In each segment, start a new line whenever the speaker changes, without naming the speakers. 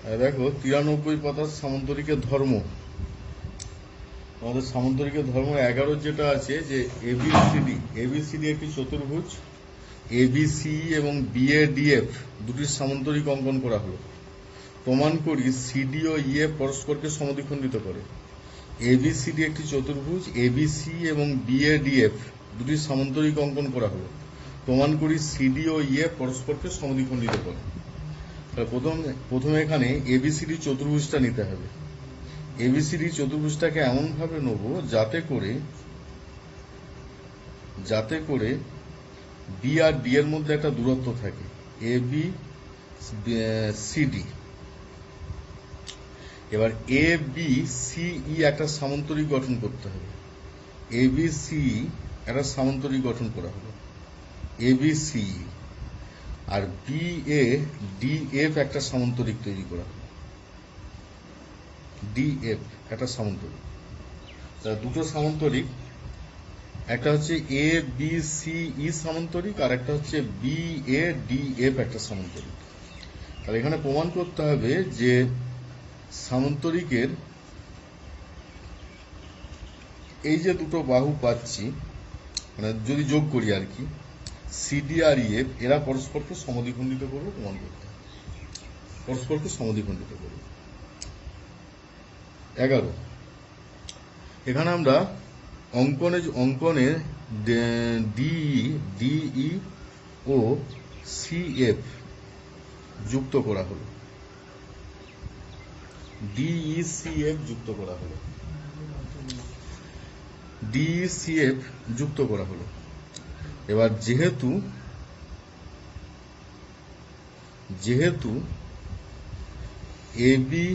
দেখো 93 পাতার সামান্তরিকের ধর্ম। আমাদের সামান্তরিকের ধর্ম 11 যেটা আছে যে এবিসিডি একটি চতুর্ভুজ, এবিসি এবং বিএডিএফ দুটির সামান্তরিক অঙ্কন করা হলো। প্রমাণ করি সিডি ও ইএফ পরস্পরকে সমদ্বিখণ্ডিত করে। এবিসিডি একটি চতুর্ভুজ, এবিসি এবং বিএডিএফ দুটির সামান্তরিক অঙ্কন করা হলো। প্রমাণ করি সিডি ও ইএফ পরস্পরকে সমদ্বিখণ্ডিত করে। প্রথমে এখানে এবিসিডি চতুর্ভুজটা নিতে হবে। এবিসিডি চতুর্ভুজটাকে এমনভাবে নেব যাতে করে বি আর ডি এর মধ্যে একটা দূরত্ব থাকে, এ বি সিডি। এবার এ বি সিই একটা সামান্তরিক গঠন করতে হবে। এ বি সিই একটা সামান্তরিক গঠন করা হলো, এ বি সিই। আর বি এ ডি এফ একটা সামান্তরিক তৈরি করা হলো, ডি এফ একটা সামান্তরিক। দুটো সামান্তরিক, একটা হচ্ছে এ বি সি ই সামান্তরিক, আর একটা হচ্ছে বি এ ডি এফ একটা সামান্তরিক। তাহলে এখানে প্রমাণ করতে হবে যে সামান্তরিকের এই যে দুটো বাহু পাচ্ছি, মানে যদি যোগ করি আর কি, সিডি আর ইএফ এরা পরস্পরকে সমদ্বিখণ্ডিত করবে। প্রমাণ করতে হবে পরস্পরকে সমদ্বিখণ্ডিত করবে। 11 এখানে আমরা অঙ্কনে ডিই ও সিএফ যুক্ত করা হলো, ডিইসিএফ যুক্ত করা হলো, ডিইসিএফ যুক্ত করা হলো। এবার যেহেতু এবি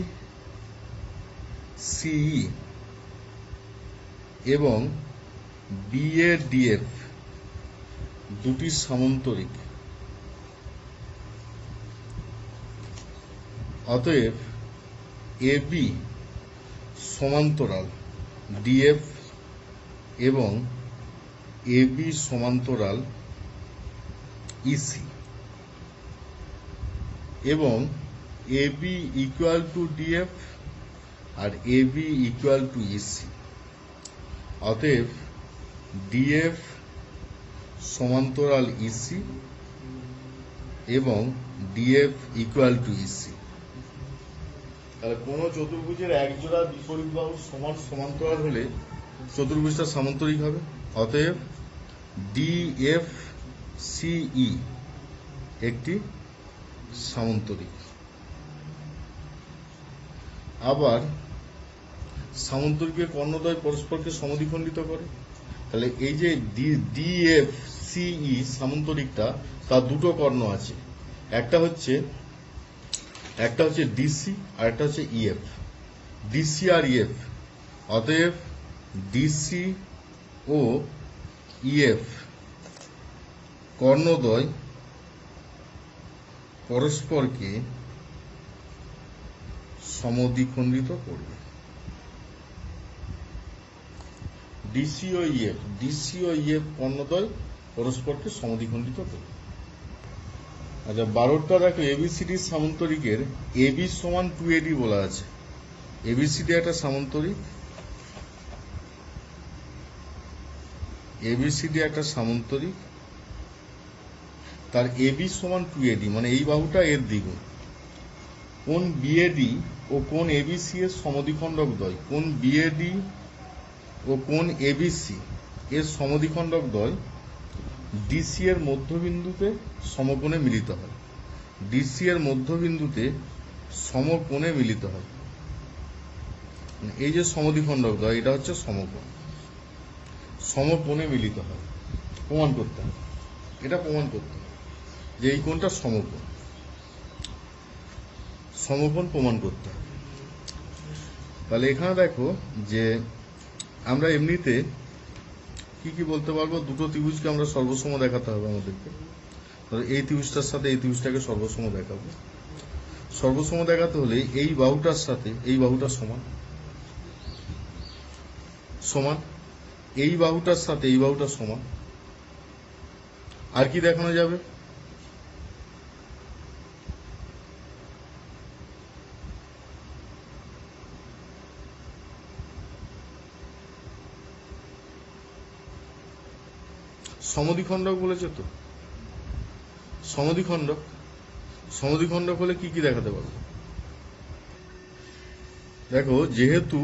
সিই এবং বিএডিএফ দুটি সামান্তরিক, অতএব এবি সমান্তরাল ডিএফ এবং এবি সমান্তরাল ইসি এবং এবি ইকুয়াল টু ডিএফ আর এবি ইকুয়াল টু ইসি। অতএব ডিএফ সমান্তরাল ইসি এবং ডিএফ ইকুয়াল টু ইসি। তাহলে কোন চতুর্ভুজের এক জোড়া বিপরীত বাহু সমান সমান্তরাল হলে চতুর্ভুজটা সামান্তরিক হবে। অতএব ডিএফ সিই একটি সামান্তরিক। আবার সামান্তরিকের কর্ণদ্বয় পরস্পরকে সমদ্বিখণ্ডিত করে। তাহলে এই যে ডিএফ সিই সামান্তরিকটা, তার দুটো কর্ণ আছে, একটা হচ্ছে ডিসি আর একটা হচ্ছে ইএফ, ডিসি আর ইএফ। অতএব ডিসি ও ইএফ কর্ণদ্বয় পরস্পরকে সমদ্বিখণ্ডিত করবে। ডিসি ও ইএফ কর্ণদ্বয় পরস্পরকে সমদ্বিখণ্ডিত করবে। আচ্ছা 12টা দেখো, এবিসিডি সামান্তরিকের এবি সমান 2AD বলা আছে। এবিসিডি একটা সামান্তরিক, তার এবি সমান 2AD, মানে এই বাহুটা এর দ্বিগুণ। কোন বিএডি ও কোন এবিসি এর সমদ্বিখণ্ডক দ্বয়, কোন বিএডি ও কোন এবিসি এর সমদ্বিখণ্ডক দ্বয় ডিসি এর মধ্যবিন্দুতে সমকোণে মিলিত হয়। ডিসি এর মধ্যবিন্দুতে সমকোণে মিলিত হয়। এই যে সমদ্বিখণ্ডক দ্বয়, এটা হচ্ছে সমকোণে মিলিত হয়। প্রমাণ করতে হবে, এটা প্রমাণ করতে হবে যে এই কোণটা সমকোণ প্রমাণ করতে হবে। তাহলে এখানে দেখো যে আমরা এমনিতে কি বলতে পারবো, দুটো ত্রিভুজকে আমরা সর্বসম দেখাতে হবে আমাদেরকে। এই ত্রিভুজটার সাথে এই ত্রিভুজটাকে সর্বসম দেখাবো। সর্বসম দেখাতে হলে এই বাহুটার সাথে এই বাহুটা সমান, এই বাহুটার সাথে এই বাহুটা সমান। আর কি দেখানো যাবে? সমদ্বিখণ্ডক বলেছে তো, সমদ্বিখণ্ডক। সমদ্বিখণ্ডক হলে কি কি দেখাতে পারবো? দেখো, যেহেতু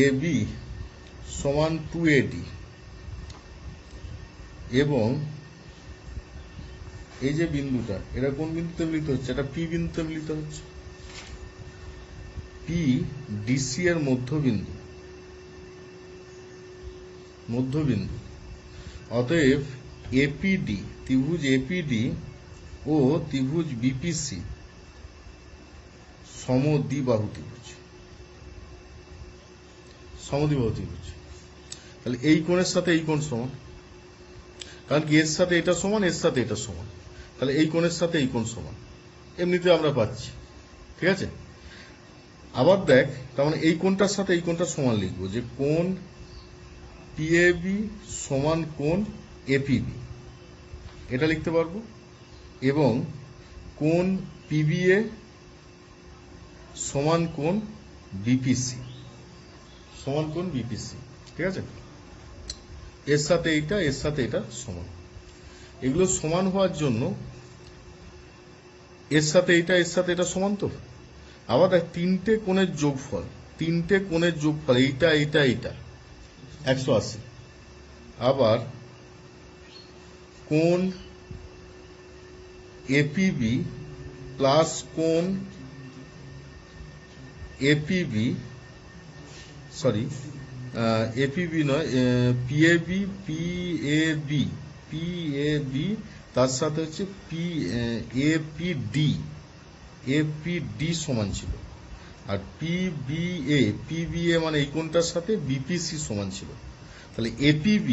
AB সমান 2AD এবং এই যে বিন্দুটা, এটা কোন বিন্দুতে মিলিত হচ্ছে? এটা P বিন্দুতে মিলিত হচ্ছে। P DC এর মধ্যবিন্দু, মধ্যবিন্দু। অতএব APD, ত্রিভুজ APD ও ত্রিভুজ BPC সমদ্বিবাহু ত্রিভুজ, সমদ্বিবাহু ত্রিভুজ। তাহলে এই কোণের সাথে এই কোণ সমান, কারণ কি এর সাথে এটা সমান, এর সাথে এটা সমান, তাহলে এই কোণের সাথে এই কোণ সমান, এমনিতে আমরা পাচ্ছি। ঠিক আছে, আবার দেখ, তার মানে এই কোণটার সাথে এই কোণটা সমান লিখবো, যে কোণ PAB সমান কোণ APB, এটা লিখতে পারবো। এবং কোণ PBA সমান কোণ BPC, সমান কোণ BPC। ঠিক আছে, এর সাথে এইটা, এর সাথে এটা সমান। এগুলো সমান হওয়ার জন্য এর সাথে এটা, এর সাথে এটা সমান তো। আবার দেখ, তিনটে কোণের যোগফল, তিনটে কোণের যোগফল, এইটা এইটা এইটা 180। আবার কোণ APB প্লাস কোণ APB, সরি APB নয়, PAB তার সাথে হচ্ছে APD সমান ছিল। আর PBA মানে এই কোণটার সাথে BPC সমান ছিল। তাহলে APB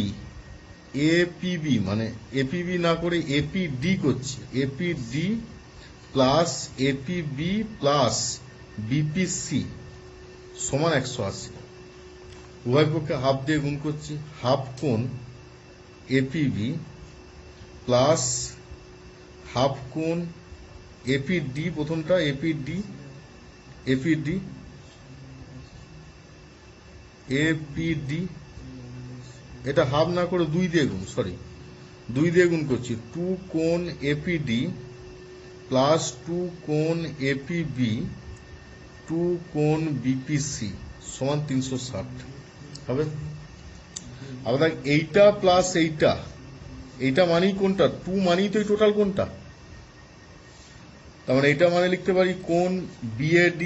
মানে APB না করে APD করছি, APD plus APB plus BPC সমান 180। উভয় পক্ষে হাফ দিয়ে গুণ করছি, হাফ কোণ APB প্লাস হাফ কোণ APD, প্রথমটা APD এটা হাফ না করে 2 দিয়ে গুণ, সরি 2 দিয়ে গুণ করছি। 2 কোণ APD প্লাস 2 কোণ APB 2 কোণ BPC সমান 360 হবে। আবার দেখ, এইটা প্লাস এইটা মানেই কোনটা? 2 মানেই তো এই টোটাল কোনটা। তার মানে এইটা মানে লিখতে পারি কোণ BAD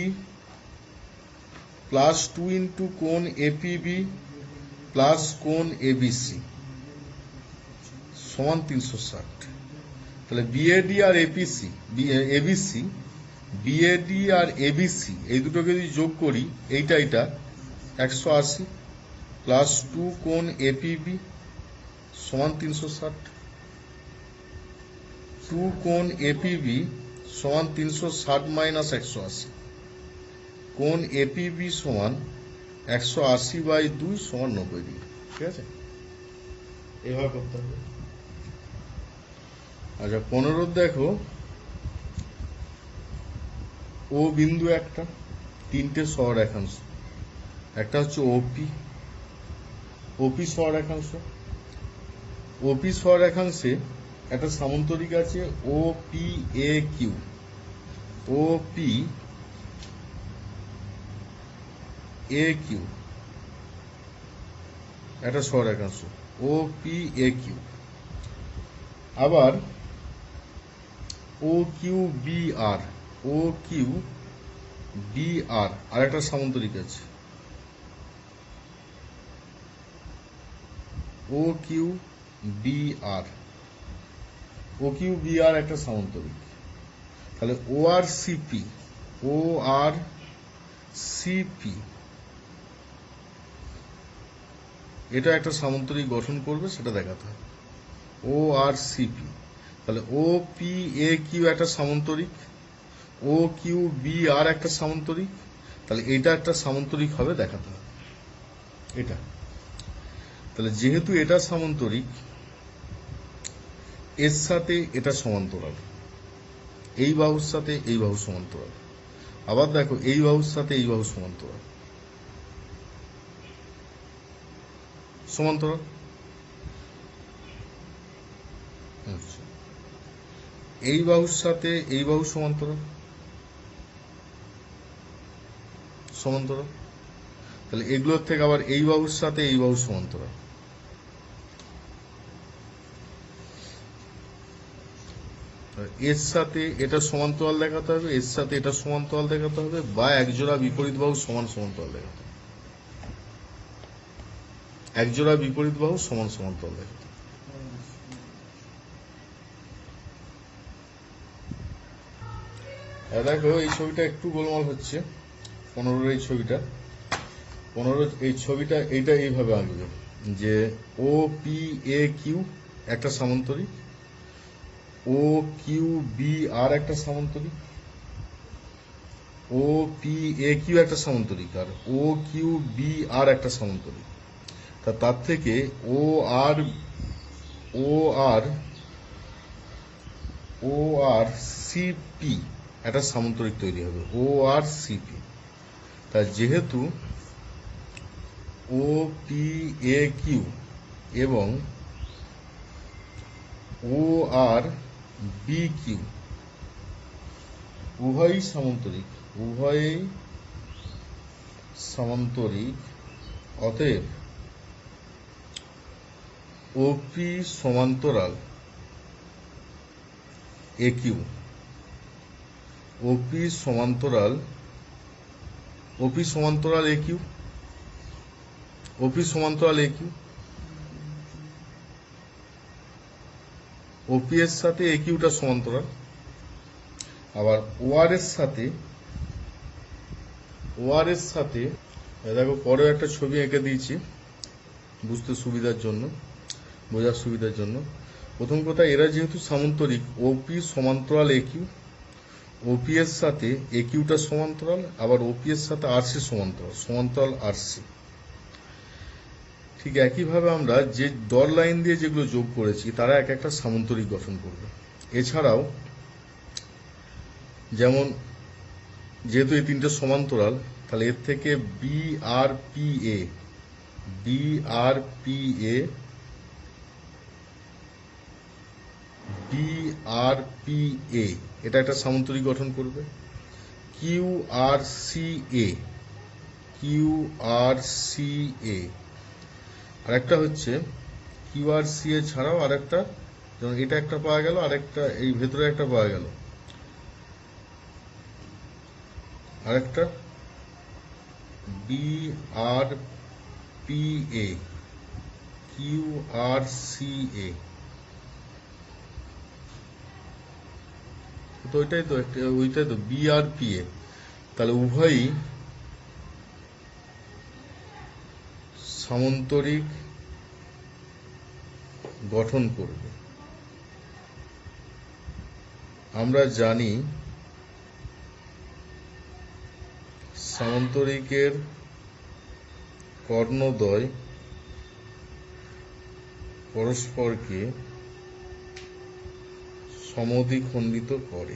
প্লাস 2 ইন্টু কোণ APB প্লাস কোণ ABC সমান 360। তাহলে BAD আর ABC এই দুটোকে যদি যোগ করি, এইটা 180 প্লাস 2 কোণ APB সমান 360, 2 কোণ APB সমান 360 মাইনাস 180, কোণ APB সমান 180/2 সমান 90 ডিগ্রি। ঠিক আছে, এভাবে করতে হবে। আচ্ছা, 15 দেখো, ও বিন্দু একটা, তিনটে সহরেখাংশ, একটা হচ্ছে OP সহরেখাংশ। OP সহরেখাংশে একটা সামান্তরিক আছে OPAQ, একটা সহরেখাংশ OPAQ। আবার OQBR আর একটা সামান্তরিক আছে OQBR একটা সামান্তরিক। তাহলে ORCP এটা একটা সামান্তরিক গঠন করবে, সেটা দেখাতে হবে। ORCP, তাহলে OPAQ একটা সামান্তরিক, OQBR একটা সামান্তরিক, তাহলে এটা একটা সামান্তরিক হবে, দেখাতে হবে এটা। তাহলে যেহেতু এটা সামান্তরিক, এর সাথে এটা সমান্তরাল, এই বাহুর সাথে এই বাহু সমান্তরাল। আবার দেখো, এই বাহুর সাথে এই বাহু সমান্তরাল, এই বাহুর সাথে এই বাহু সমান্তরাল, সমান্তরাল। তাহলে এগুলোর থেকে আবার এই বাহুর সাথে এই বাহু সমান্তরাল। এর সাথে এটা সমান্তরাল দেখাতে হবে, এর সাথে এটা সমান্তরাল দেখাতে হবে, বা একজোড়া বিপরীত বাহু সমান সমান্তরাল দেখাতে হবে। একজোড়া বিপরীত বাহু সমান সমান্তরাল দেখাতে হবে। দেখো এই ছবিটা একটু গোলমাল হচ্ছে। 15 এই ছবিটা, 15 এই ছবিটা এইটা এইভাবে আঁকবে যে ও পি এ কিউ একটা সামান্তরিক, ও কিউ বি আর একটা সামান্তরিক, ও পি এ কিউ একটা সামান্তরিক, আর ও কিউ বি আর একটা সামান্তরিক। তার থেকে ও আর সিপি একটা সামান্তরিক তৈরি হবে, ও আর সিপি। তা যেহেতু ও পি এ কিউ এবং ও আর বি কিউ উভয়ই সামান্তরিক, অতএব ওপি সমান্তরাল এ কিউ, ওপি সমান্তরাল এ কিউ, ওপি সমান্তরাল এ কিউ, ওপি এর সাথে এ কিউটা সমান্তরাল। আবার ওআর এর সাথে দেখো পরেও একটা ছবি এঁকে দিয়েছি বুঝতে সুবিধার জন্য, বোঝার সুবিধার জন্য। প্রথম কথা, এরা যেহেতু সামান্তরিক, ওপি সমান্তরাল এ কিউ, ওপি এর সাথে এ কিউটা সমান্তরাল, আবার ওপি এর সাথে আরসি সমান্তরাল আরসি। ঠিক একইভাবে আমরা যে ডট লাইন দিয়ে যেগুলো যোগ করেছি তারা এক একটা সামান্তরিক গঠন করবে। এছাড়াও যেমন যেহেতু এই তিনটে সমান্তরাল, তাহলে এর থেকে বি আর পি এ এটা একটা সামান্তরিক গঠন করবে। কিউ আর সি এ আরেকটা হচ্ছে কিউ আর সি এ ছাড়াও আরেকটা, যেমন এটা একটা পাওয়া গেল, আরেকটা এই ভেতরে একটা পাওয়া গেল, আরেকটা B R P A, Q R C A. তো ওইটাই তো বি আর পি এ। তাহলে উভয়ই সামান্তরিক গঠন করবে। আমরা জানি সামান্তরিকের কর্ণদ্বয় পরস্পরকে সমদ্বিখণ্ডিত করে।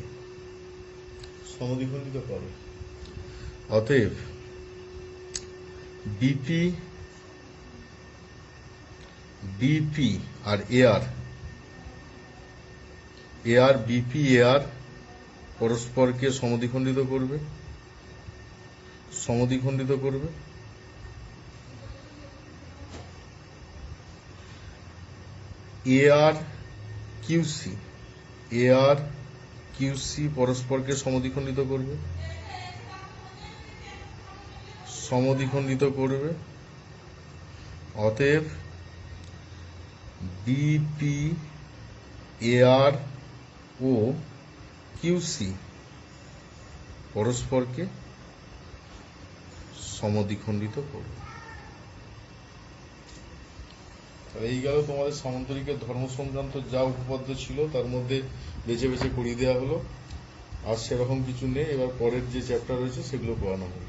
অতএব বিপি আর এআর বিপি এআর পরস্পরকে সমদ্বিখণ্ডিত করবে। এআর কিউসি পরস্পরকে সমদ্বিখণ্ডিত করবে। অতএব বিপি এআর ও কিউসি পরস্পরকে সমদ্বিখণ্ডিত করবে। এই গেল তোমাদের সামান্তরিকের ধর্ম সংক্রান্ত যা উপপাদ্য ছিল তার মধ্যে বেছে বেছে করিয়ে দেওয়া হলো। আর সেরকম কিছু নেই, এবার পরের যে চ্যাপ্টার রয়েছে সেগুলো পড়ানো হবে।